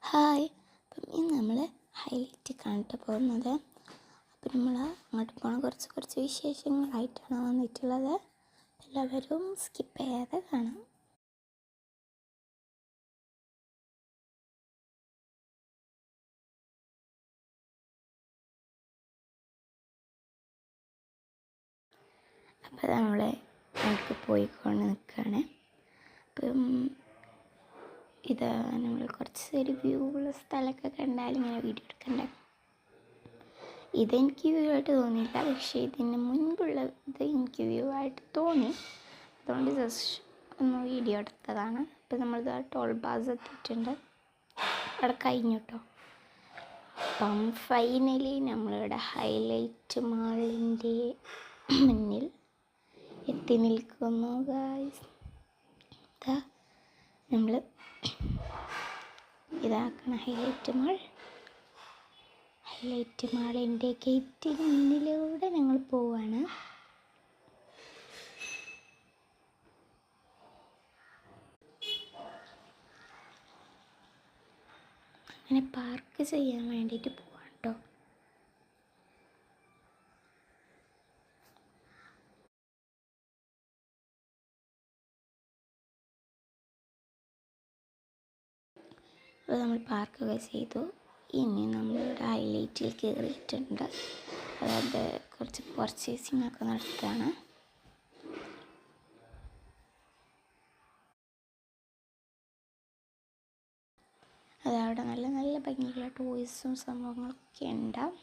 Hi. അപ്പം ഇന്ന് നമ്മൾ ഹൈലൈറ്റ് കണ്ടിട്ട് പോകുന്നത്. അപ്പം നമ്മൾ അങ്ങോട്ട് പോകണ കുറച്ച് വിശേഷങ്ങളായിട്ടാണ് വന്നിട്ടുള്ളത്. എല്ലാവരും സ്കിപ്പ് ചെയ്യാതെ കാണാം. അപ്പം നമ്മൾ അങ്ങോട്ട് പോയിക്കൊണ്ട് നിൽക്കുകയാണ്. അപ്പം ഇത് നമ്മൾ കുറച്ച് ഒരു വ്യൂ ഉള്ള സ്ഥലമൊക്കെ കണ്ടാൽ ഇങ്ങനെ വീഡിയോ എടുക്കണ്ടേ. ഇതെനിക്ക് വ്യൂ ആയിട്ട് തോന്നിയില്ല, പക്ഷേ ഇതിന് മുൻപുള്ള ഇത് എനിക്ക് വ്യൂ ആയിട്ട് തോന്നി. അതുകൊണ്ട് ജസ്റ്റ് ഒന്ന് വീഡിയോ എടുത്തതാണ്. അപ്പോൾ നമ്മളിത് ടോൾ പ്ലാസ എത്തിയിട്ടുണ്ട്. അവിടെ കഴിഞ്ഞു കേട്ടോ. അപ്പം ഫൈനലി നമ്മളിവിടെ ഹൈലൈറ്റ് മാളിൻ്റെ മുന്നിൽ എത്തി നിൽക്കുന്നു ഗായ്സ്. നമ്മൾ ഇതാക്കണം ഹൈലൈറ്റ് മാളിൻ്റെ ഗേറ്റിന് മുന്നിലൂടെ ഞങ്ങൾ പോവാണ്. അങ്ങനെ പാർക്ക് ചെയ്യാൻ വേണ്ടിയിട്ട് പോവാണ് കേട്ടോ. അപ്പോൾ നമ്മൾ പാർക്കൊക്കെ ചെയ്തു. ഇനി നമ്മളിവിടെ ഹൈലൈറ്റിൽ കയറിയിട്ടുണ്ട്. അതായത് കുറച്ച് പർച്ചേസിങ് ഒക്കെ നടത്തുകയാണ്. അതവിടെ നല്ല നല്ല ഭംഗിയുള്ള ടോയ്സും സംഭവങ്ങളൊക്കെ ഉണ്ടാവും.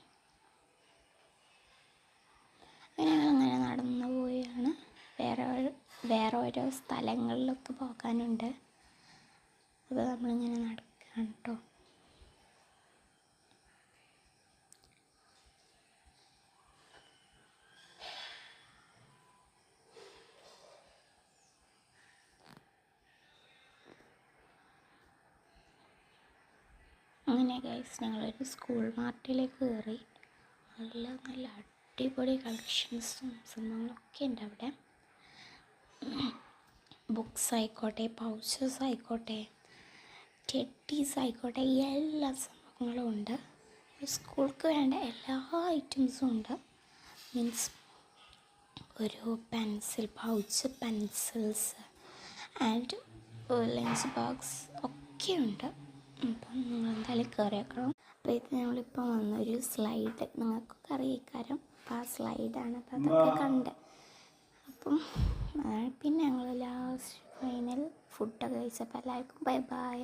അങ്ങനെ ഞങ്ങളങ്ങനെ നടന്നു പോവുകയാണ്. വേറെ ഓരോ സ്ഥലങ്ങളിലൊക്കെ പോകാനുണ്ട്. അപ്പോൾ നമ്മളിങ്ങനെ നടക്കുകയാണ് കേട്ടോ. അങ്ങനെ ഗൈസ് ഞങ്ങളൊരു സ്കൂൾ മാർട്ടിലേക്ക് കയറി. നല്ല നല്ല അടിപൊളി കളക്ഷൻസും സംഭവങ്ങളൊക്കെ ഉണ്ട് അവിടെ. ബുക്സ് ആയിക്കോട്ടെ, പൗച്ചസ് ആയിക്കോട്ടെ, ടെഡീസ് ആയിക്കോട്ടെ, എല്ലാ സംഭവങ്ങളും ഉണ്ട്. സ്കൂൾക്ക് വേണ്ട എല്ലാ ഐറ്റംസും ഉണ്ട്. മീൻസ് ഒരു pencil pouch, pencils and lunch box ഒക്കെ ഉണ്ട്. അപ്പം നിങ്ങൾ എന്തായാലും കയറിയേക്കണം. അപ്പോൾ ഇത് ഞങ്ങളിപ്പോൾ വന്നൊരു സ്ലൈഡ്, നിങ്ങൾക്കൊക്കെ അറിയിക്കാരം. അപ്പോൾ ആ സ്ലൈഡാണ്. അപ്പോൾ അതൊക്കെ കണ്ട് അപ്പം പിന്നെ ഞങ്ങൾ ലാസ്റ്റ് ഫൈനൽ ഫുഡൊക്കെ കഴിച്ചപ്പോൾ എല്ലാവർക്കും ബൈ ബൈ.